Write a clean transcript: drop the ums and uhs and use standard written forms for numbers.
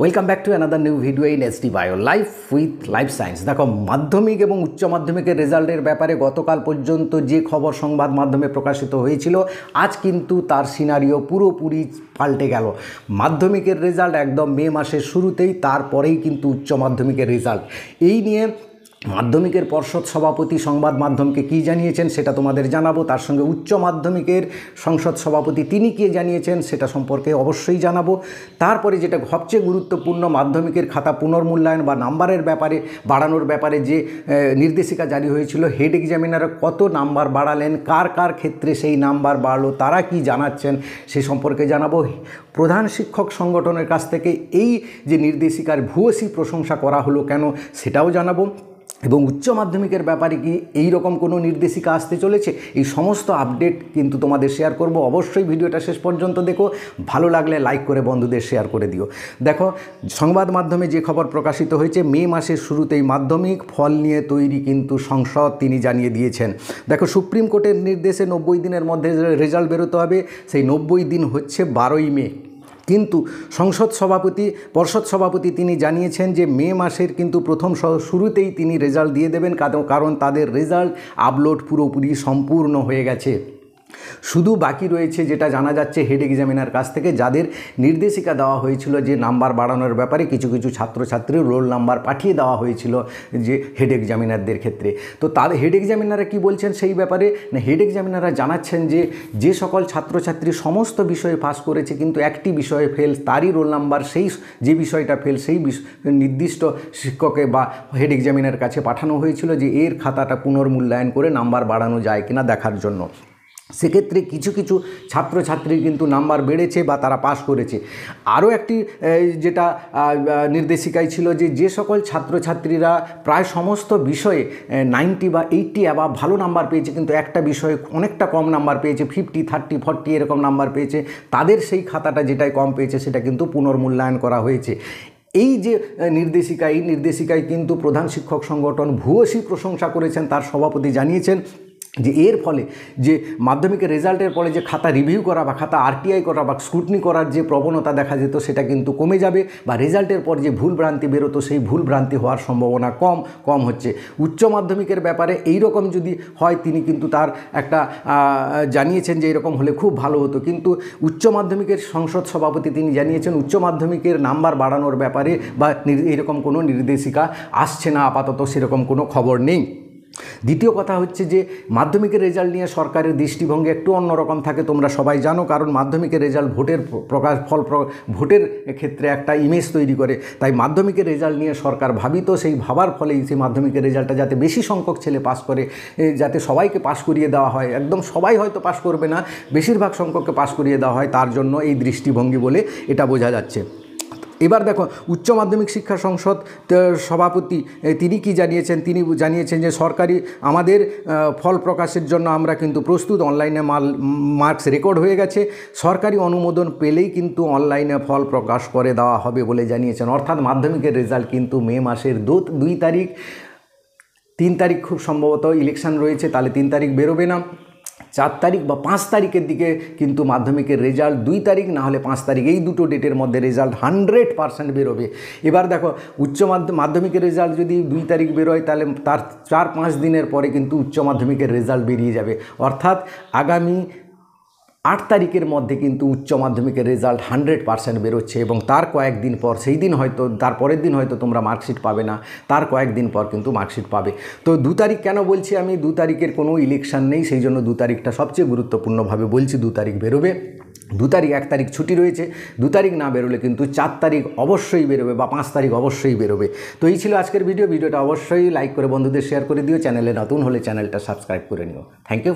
Welcome back to another new video in SD bio life with life science. দেখো, মাধ্যমিক এবং উচ্চ মাধ্যমিকের রেজাল্টের ব্যাপারে গতকাল পর্যন্ত যে খবর সংবাদ মাধ্যমে প্রকাশিত হয়েছিল, আজ কিন্তু তার সিনারিও পুরোপুরি পাল্টে গেল। মাধ্যমিকের রেজাল্ট একদম মে মাসের শুরুতেই, তারপরেই কিন্তু উচ্চ মাধ্যমিকের রেজাল্ট। এই নিয়ে মাধ্যমিকের পর্ষদ সভাপতি সংবাদ মাধ্যমকে কী জানিয়েছেন সেটা তোমাদের জানাবো। তার সঙ্গে উচ্চ মাধ্যমিকের সংসদ সভাপতি তিনি কী জানিয়েছেন সেটা সম্পর্কে অবশ্যই জানাবো। তারপরে যেটা সবচেয়ে গুরুত্বপূর্ণ, মাধ্যমিকের খাতা পুনর্মূল্যায়ন বা নাম্বারের ব্যাপারে বাড়ানোর ব্যাপারে যে নির্দেশিকা জারি হয়েছিল, হেড এক্সামিনাররা কত নাম্বার বাড়ালেন, কার কার ক্ষেত্রে সেই নাম্বার বাড়লো, তারা কি জানাচ্ছেন সে সম্পর্কে জানাবো। প্রধান শিক্ষক সংগঠনের কাছ থেকে এই যে নির্দেশিকার ভূয়সী প্রশংসা করা হলো কেন সেটাও জানাবো। এবং উচ্চ মাধ্যমিকের ব্যাপারে কি এই রকম কোনো নির্দেশিকা আসতে চলেছে, এই সমস্ত আপডেট কিন্তু তোমাদের শেয়ার করব। অবশ্যই ভিডিওটা শেষ পর্যন্ত দেখো, ভালো লাগলে লাইক করে বন্ধুদের শেয়ার করে দিও। দেখো, সংবাদ মাধ্যমে যে খবর প্রকাশিত হয়েছে, মে মাসের শুরুতেই মাধ্যমিক ফল নিয়ে তৈরি কিন্তু সংসদ, তিনি জানিয়ে দিয়েছেন। দেখো, সুপ্রিম কোর্টের নির্দেশে 90 দিনের মধ্যে রেজাল্ট বেরোতে হবে, সেই 90 দিন হচ্ছে 12ই মে। কিন্তু পর্ষদ সভাপতি তিনি জানিয়েছেন যে মে মাসের কিন্তু প্রথম শুরুতেই তিনি রেজাল্ট দিয়ে দেবেন, কারণ তাদের রেজাল্ট আপলোড পুরোপুরি সম্পূর্ণ হয়ে গেছে। শুধু বাকি রয়েছে যেটা জানা যাচ্ছে হেড এক্সামিনার কাছ থেকে, যাদের নির্দেশিকা দেওয়া হয়েছিল যে নাম্বার বাড়ানোর ব্যাপারে, কিছু কিছু ছাত্রছাত্রীর রোল নাম্বার পাঠিয়ে দেওয়া হয়েছিল যে হেড এক্সামিনারদের ক্ষেত্রে। তো তাদের হেড এক্সামিনাররা কী বলছেন সেই ব্যাপারে, না হেড এক্সামিনাররা জানাচ্ছেন যে সকল ছাত্রছাত্রী সমস্ত বিষয়ে পাস করেছে কিন্তু একটি বিষয়ে ফেল, তারই রোল নাম্বার যে বিষয়টা ফেল সেই নির্দিষ্ট শিক্ষকে বা হেড এক্সামিনার কাছে পাঠানো হয়েছিল যে এর খাতাটা পুনর্মূল্যায়ন করে নাম্বার বাড়ানো যায় কিনা দেখার জন্য। সেক্ষেত্রে কিছু কিছু ছাত্রছাত্রীর কিন্তু নাম্বার বেড়েছে বা তারা পাস করেছে। আরও একটি যেটা নির্দেশিকায় ছিল যে সকল ছাত্রছাত্রীরা প্রায় সমস্ত বিষয়ে 90 বা 80 অ্যাবাভ ভালো নাম্বার পেয়েছে, কিন্তু একটা বিষয়ে অনেকটা কম নাম্বার পেয়েছে, 50, 30, 40 এরকম নাম্বার পেয়েছে, তাদের সেই খাতাটা যেটাই কম পেয়েছে সেটা কিন্তু পুনর্মূল্যায়ন করা হয়েছে। এই যে নির্দেশিকায় কিন্তু প্রধান শিক্ষক সংগঠন ভূয়সী প্রশংসা করেছেন। তার সভাপতি জানিয়েছেন যে এর ফলে যে মাধ্যমিকের রেজাল্টের পরে যে খাতা রিভিউ করা বা খাতা আরটিআই করা বা স্ক্রুটনি করার যে প্রবণতা দেখা যেত সেটা কিন্তু কমে যাবে, বা রেজাল্টের পর যে ভুলভ্রান্তি বেরোতো সেই ভুলভ্রান্তি হওয়ার সম্ভাবনা কম হচ্ছে। উচ্চ মাধ্যমিকের ব্যাপারে এই রকম যদি হয়, তিনি কিন্তু তার একটা জানিয়েছেন যে এরকম হলে খুব ভালো হতো। কিন্তু উচ্চ মাধ্যমিকের সংসদ সভাপতি তিনি জানিয়েছেন উচ্চ মাধ্যমিকের নাম্বার বাড়ানোর ব্যাপারে বা এরকম কোনো নির্দেশিকা আসছে না, আপাতত সেরকম কোনো খবর নেই। দ্বিতীয় কথা হচ্ছে যে মাধ্যমিকের রেজাল্ট নিয়ে সরকারের দৃষ্টিভঙ্গি একটু অন্যরকম থাকে, তোমরা সবাই জানো, কারণ মাধ্যমিকের রেজাল্ট ভোটের ক্ষেত্রে একটা ইমেজ তৈরি করে। তাই মাধ্যমিকের রেজাল্ট নিয়ে সরকার ভাবিত, সেই ভাবার ফলেই সেই মাধ্যমিকের রেজাল্টটা যাতে বেশি সংখ্যক ছেলে পাস করে, যাতে সবাইকে পাস করিয়ে দেওয়া হয়, একদম সবাই হয়তো পাস করবে না, বেশিরভাগ সংখ্যককে পাস করিয়ে দেওয়া হয়, তার জন্য এই দৃষ্টিভঙ্গি বলে এটা বোঝা যাচ্ছে। এবার দেখো, উচ্চ মাধ্যমিক শিক্ষা সংসদ সভাপতি তিনি কি জানিয়েছেন, তিনি জানিয়েছেন যে সরকারি আমাদের ফল প্রকাশের জন্য আমরা কিন্তু প্রস্তুত, অনলাইনে মার্কস রেকর্ড হয়ে গেছে, সরকারি অনুমোদন পেলেই কিন্তু অনলাইনে ফল প্রকাশ করে দেওয়া হবে বলে জানিয়েছেন। অর্থাৎ মাধ্যমিকের রেজাল্ট কিন্তু মে মাসের 2 তারিখ, 3 তারিখ খুব সম্ভবত ইলেকশন রয়েছে, তাহলে 3 তারিখ বেরোবে না, 4 তারিখ বা 5 তারিখের দিকে কিন্তু মাধ্যমিকের রেজাল্ট, 2 তারিখ না হলে 5 তারিখ, এই দুটো ডেটের মধ্যে রেজাল্ট 100% বেরোবে। এবার দেখো, মাধ্যমিকের রেজাল্ট যদি 2 তারিখ বেরোয়, তাহলে তার 4-5 দিনের পরে কিন্তু উচ্চ মাধ্যমিকের রেজাল্ট বেরিয়ে যাবে। অর্থাৎ আগামী 8 তারিখের মধ্যে কিন্তু উচ্চ মাধ্যমিকের রেজাল্ট 100% বেরোচ্ছে, এবং তার কয়েকদিন পর, সেই দিন হয়তো তার পরের দিন হয়তো তোমরা মার্কশিট পাবে না, তার কয়েকদিন পর কিন্তু মার্কশিট পাবে। তো 2 তারিখ কেন বলছি আমি, 2 তারিখের কোনো ইলেকশন নেই, সেই জন্য 2 তারিখটা সবচেয়ে গুরুত্বপূর্ণভাবে বলছি। 2 তারিখ বেরোবে, 2 তারিখ, 1 তারিখ ছুটি রয়েছে, 2 তারিখ না বেরোলে কিন্তু 4 তারিখ অবশ্যই বেরোবে বা 5 তারিখ অবশ্যই বেরোবে। তো এই ছিল আজকের ভিডিওটা অবশ্যই লাইক করে বন্ধুদের শেয়ার করে দিও, চ্যানেলে নতুন হলে চ্যানেলটা সাবস্ক্রাইব করে নিও। Thank you.